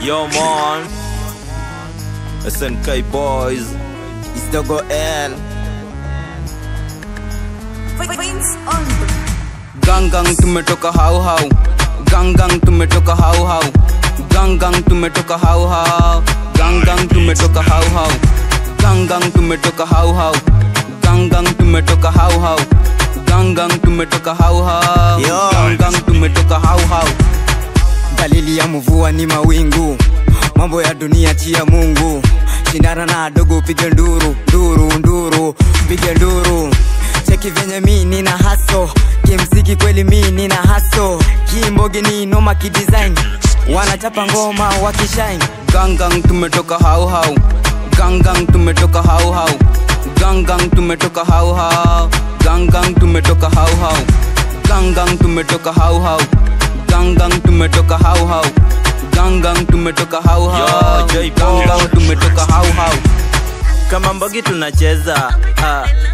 Yo man, SNK boys, It's Dogo L. Gang tumetoka how gang tumetoka how gang tumetoka how gang tumetoka how gang tumetoka how gang tumetoka how gang tumetoka how gang tumetoka how. Dalili ya mvua ni mawingu, mambo ya dunia chia Mungu. Shindana na dogo, pige nduru, nduru, pige nduru. Cheki venye mi nina haso, kimziki kweli mi nina haso. Kimbogi ni noma kidesign, wanachapa ngoma wakishine. Gang tumetoka how gang tumetoka how gang tumetoka how gang tumetoka how gang tumetoka how gang tumetoka how gang tumetoka how gang tumetoka how. Kama mbogi tunacheza,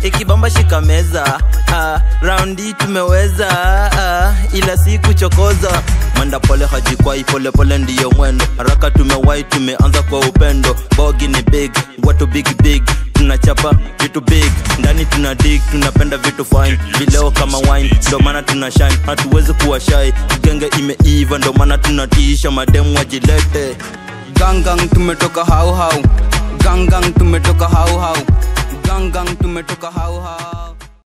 ikibamba shika meza, raundi tumeweza, ila si kuchokoza. Manda pole hajikwai, pole pole ndiyo mwendo, haraka tumewai, tumeanza kwa upendo. Bogi ni big, watu big, tunachapa vitu big, ndani tunadig, tunapenda vitu fine, vileo kama wine, ndo maana tunashine, hatuwezi kuwa shy. Genge imeiva, ndo maana tunatisha, mademu wajilete. Gang tumetoka how gang tumetoka how gang tumetoka how.